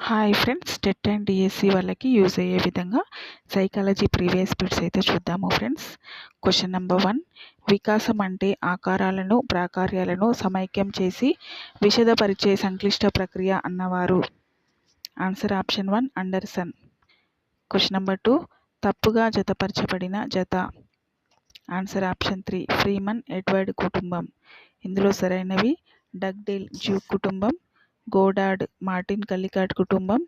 Hi friends, TET and DSC వాళ్ళకి use అయ్యే విధంగా సైకాలజీ ప్రీవియస్ బిట్స్ అయితే చూద్దాము ఫ్రెండ్స్. క్వశ్చన్ నెంబర్ 1, వికాసం అంటే ఆకారాలను ప్రాకార్యాలను సమైక్యం చేసి విశదపరిచే సంక్లిష్ట ప్రక్రియ అన్నవారు. Answer option 1 Anderson. Question number 2, తప్పుగా జతపరచబడిన జత. ఆన్సర్ ఆప్షన్ 3 ఫ్రీమన్ ఎడ్వర్డ్ కుటుంబం. ఇందులో సరైనవి డగ్డేల్ డ్యూక్ కుటుంబం, గోడార్డ్ మార్టిన్ కల్లికాట్ కుటుంబం,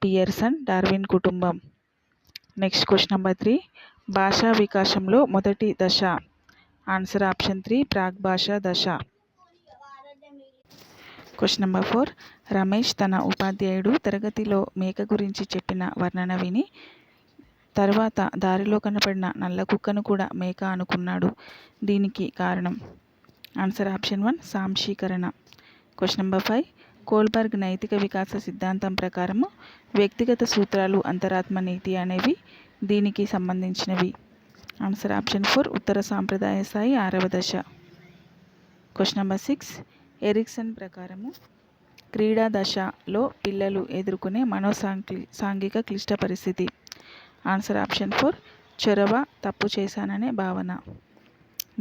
పియర్సన్ డార్విన్ కుటుంబం. నెక్స్ట్ క్వశ్చన్ నెంబర్ 3, భాషా వికాసంలో మొదటి దశ. ఆన్సర్ ఆప్షన్ 3 ప్రాగ్భాషా దశ. క్వశ్చన్ నెంబర్ 4, రమేష్ తన ఉపాధ్యాయుడు తరగతిలో మేక గురించి చెప్పిన వర్ణన విని తర్వాత దారిలో కనపడిన నల్ల కుక్కను కూడా మేక అనుకున్నాడు. దీనికి కారణం. ఆన్సర్ ఆప్షన్ 1 సాంశీకరణ. క్వశ్చన్ నెంబర్ 5, కోల్బర్గ్ నైతిక వికాస సిద్ధాంతం ప్రకారము వ్యక్తిగత సూత్రాలు అంతరాత్మ నీతి అనేవి దీనికి సంబంధించినవి. ఆన్సర్ ఆప్షన్ 4 ఉత్తర సాంప్రదాయ స్థాయి 6వ దశ. క్వశ్చన్ నెంబర్ 6, ఎరిక్సన్ ప్రకారము క్రీడా దశలో పిల్లలు ఎదుర్కొనే సాంఘిక క్లిష్ట పరిస్థితి. ఆన్సర్ ఆప్షన్ 4 చొరవ, తప్పు చేశాననే భావన.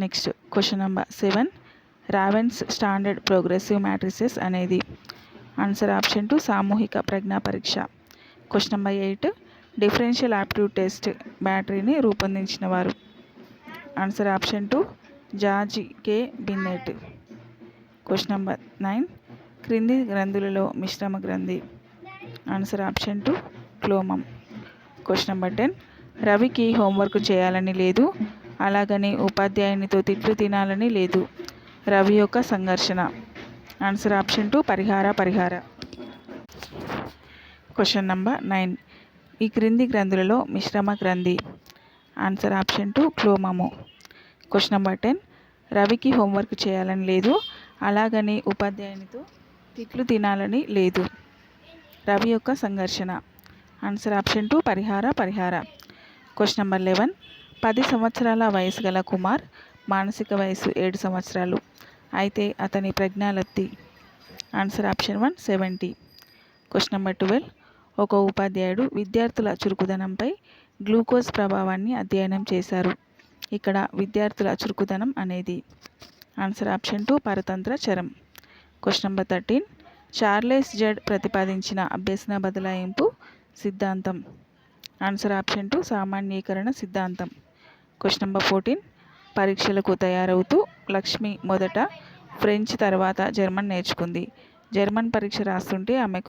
Next question number 7, ravens standard progressive matrices అనేది. ఆన్సర్ ఆప్షన్ 2 సామూహిక ప్రజ్ఞా పరీక్ష. Question number 8, differential aptitude test బ్యాటరీని రూపొందించిన వారు. ఆన్సర్ ఆప్షన్ 2 జార్జ్ కే బిన్నెట్. క్వశ్చన్ నెంబర్ 9, క్రింది గ్రంథులలో మిశ్రమ గ్రంథి. Answer option 2 క్లోమం. క్వశ్చన్ నెంబర్ 10, రవికి హోంవర్క్ చేయాలని లేదు, అలాగని ఉపాధ్యాయునితో తిట్లు తినాలని లేదు. రవి యొక్క సంఘర్షణ. ఆన్సర్ ఆప్షన్ 2 పరిహార. క్వశ్చన్ నెంబర్ 9, ఈ క్రింది గ్రంథులలో మిశ్రమ గ్రంథి. Answer option 2 క్లోమము. క్వశ్చన్ నెంబర్ 10, రవికి హోంవర్క్ చేయాలని లేదు, అలాగని ఉపాధ్యాయునితో తిట్లు తినాలని లేదు. రవి యొక్క సంఘర్షణ. ఆన్సర్ ఆప్షన్ 2 పరిహార. క్వశ్చన్ నెంబర్ 11, 10 సంవత్సరాల వయసు గల కుమార్ మానసిక వయసు 7 సంవత్సరాలు, అయితే అతని ప్రజ్ఞాలబ్ధి. Answer option 1 70. క్వశ్చన్ నెంబర్ 12, ఒక ఉపాధ్యాయుడు విద్యార్థుల చురుకుదనంపై గ్లూకోజ్ ప్రభావాన్ని అధ్యయనం చేశారు. ఇక్కడ విద్యార్థుల చురుకుదనం అనేది. ఆన్సర్ ఆప్షన్ 2 పరతంత్ర చరం. క్వశ్చన్ నెంబర్ 13, చార్లెస్ జడ్ ప్రతిపాదించిన అభ్యసన బదలాయింపు సిద్ధాంతం. ఆన్సర్ ఆప్షన్ 2 సామాన్యీకరణ సిద్ధాంతం. క్వశ్చన్ నెంబర్ 14, పరీక్షలకు తయారవుతూ లక్ష్మి మొదట ఫ్రెంచ్ తర్వాత జర్మన్ నేర్చుకుంది. జర్మన్ పరీక్ష రాస్తుంటే ఆమెకు